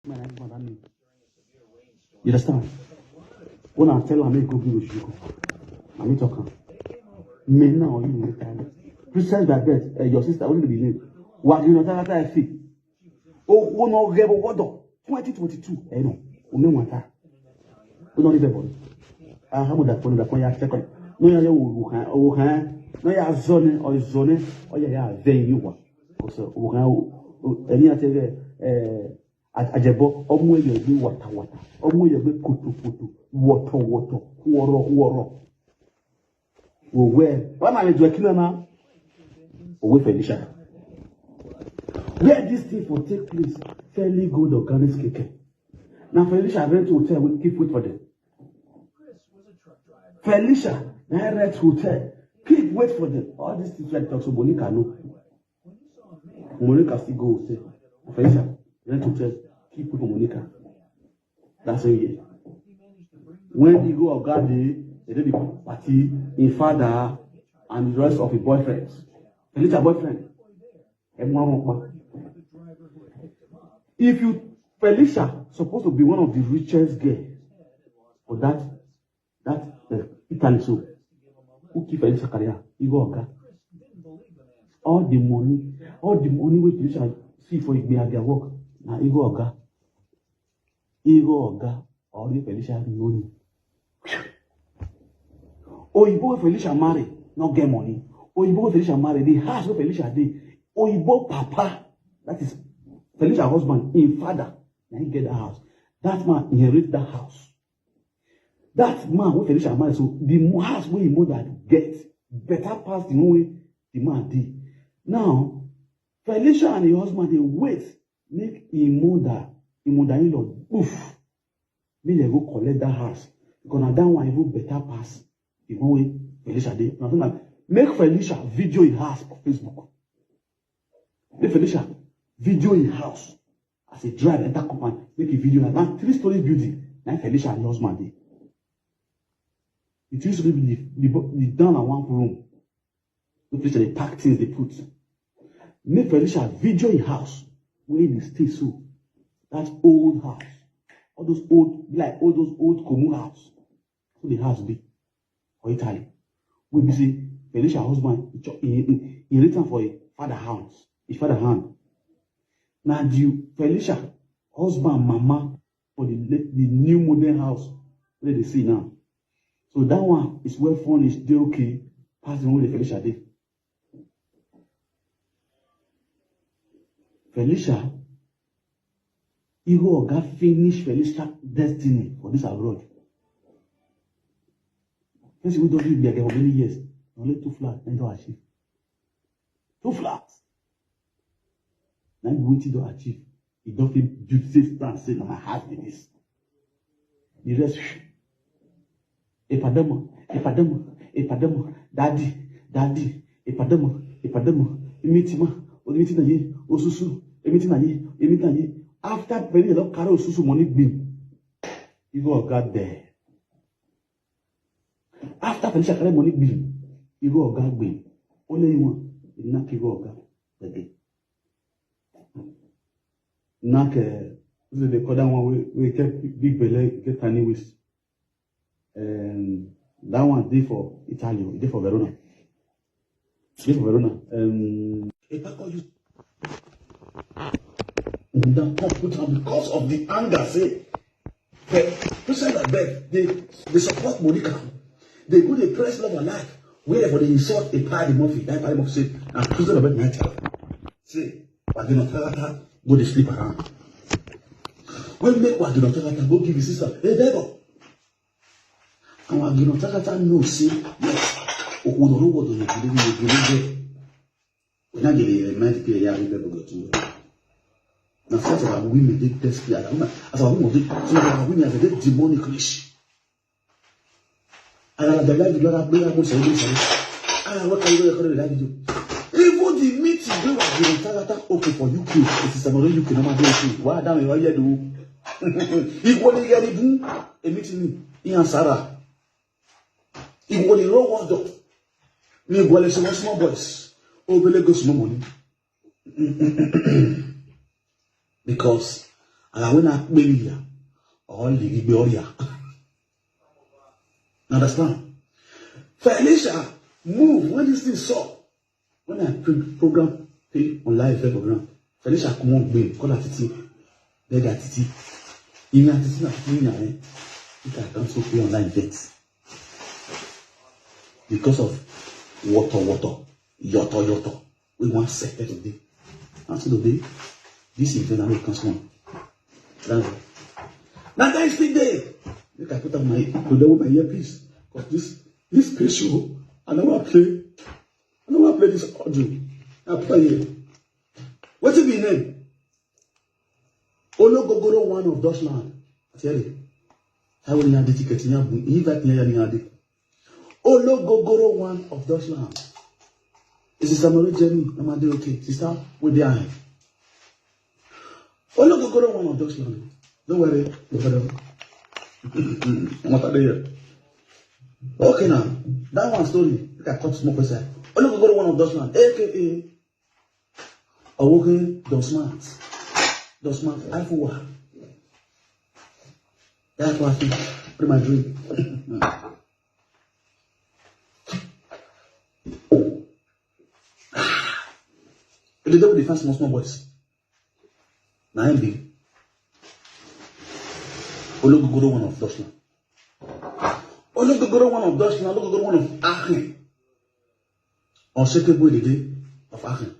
You understand? When I tell her, make go give you, I mean talking. Me now, you will time. Princess by birth, your sister only believe. Uwagenotagata fit. Oh, no, rebel what 2022. Eh no, we no want that. We don't live about. I have that phone ya check on. No ya no ya zone or ya then you wa. Also, any Ajebo, omo ye be water, omo ye be kutu, water, woro. Where? What am I doing now? Away Felicia. Where this thing will take place, fairly good organic cake. Now Felicia rent hotel, we keep wait for them. Felicia, rent hotel, keep wait for them. All these things like talk so Monica no. Monica still go hotel. Felicia, rent hotel, keep wait for Monica. That's it. When you go of God, they did the party, in father, and the rest of his boyfriends. Felicia boyfriend. If you Felicia supposed to be one of the richest girls for that Italy so who keep Felicia career, you go okay. All the money which Felicia see for it be at their work. Now you go okay. All the Felicia money. Oyibo Felicia marry, not get money. Oyibo Felicia marry, the house where Felicia did. Oyibo papa, that is Felicia's husband, in father, now he get the house. That man inherit that house. That man where Felicia marry, so the house where his mother get better pass the way the man did. Now, Felicia and her husband they wait, make his mother-in-law, oof, make they go collect that house. Because now that one even better pass. The one way Felicia did. Make Felicia video in house on Facebook. Make Felicia video in house as a drive enter company. Make a video now 3-story building. Now Felicia and husband did. The 3-story building, the down at one room. Make Felicia they pack things they put. Make Felicia video in house where they stay so. That old house. All those old commune house. So the house be. For Italy. We be see Felicia's husband in return for a father house. His father hand. Now the Felicia husband mama for the new modern house where they see now. So that one is well furnished, they okay, pass the one with Felicia did. Felicia, Igor got finish Felicia's destiny for this abroad. First, we don't live there for many years. Only 2 flats, then don't achieve. 2 flats. Now you wait to achieve. You don't feel beautiful stand say, no, my heart with this. The rest, epademo, daddy, epademo, imitima, na ye, osusu, imitina ye. After penny, you don't carry osusu money bin. You go God there. After Felicia carry money bill, you go God bill. Only you want, you knock you go God again. Knock they call that one we get big belly, get tiny waist. That one day for Italy, day for Verona. Day for Verona. If I call you that put on because of the anger, say Christians like that, they support Monica. They go to press love and life. Wherever they insult a party Murphy, that party Murphy say, I'm Christian about my child. Say, Uwagenotagata, go to sleep around. When make Uwagenotagata go give his sister, hey, devil. And Uwagenotagata knows, say, yes, we don't know what to do. We're not getting a remind people here, people go to. Now, first of all, women, they desperate. As a woman, so our women have a demonic wish. And the life you have been able to say, what can you do? Even the meeting we were giving Tagata open for UK. It is another UK number two. Why down in Waya do? Equally get it a meeting in Sarah. Equally low was done. Me go some small boys. Obele go small money. Because And when I baby all the Gloria. Understand? Felicia move when this thing saw. When I program pay on live program, Felicia come on babe, call her Titi, beg her Titi. In her Titi na clean her, if I cancel pay online events. Because of water, yoto. We want sector today. Until today, this event will cancel. That guy is still there. Make I put up my earpiece. Because this special, I don't want to play this audio. I play it. What's it be name? Jogodo one of Deutschland. I tell you. I will not ticket in your invite me any Jogodo one of Deutschland. This is Samuel Jenny. I'm okay. Sister, with the eye. Jogodo one of Deutschland. Don't worry. I'm not there. Okay now. That one story. I cut small person. Jogodo one of Deutschland. AKA Awoke Dosmart. Alpha. That's what I think. Put my dream. The devil defends small boys. Now I'm big. Jogodo one of Deutschland. Jogodo one of Deutschland. Jogodo one of Aachen. Unshakable the day of Aachen.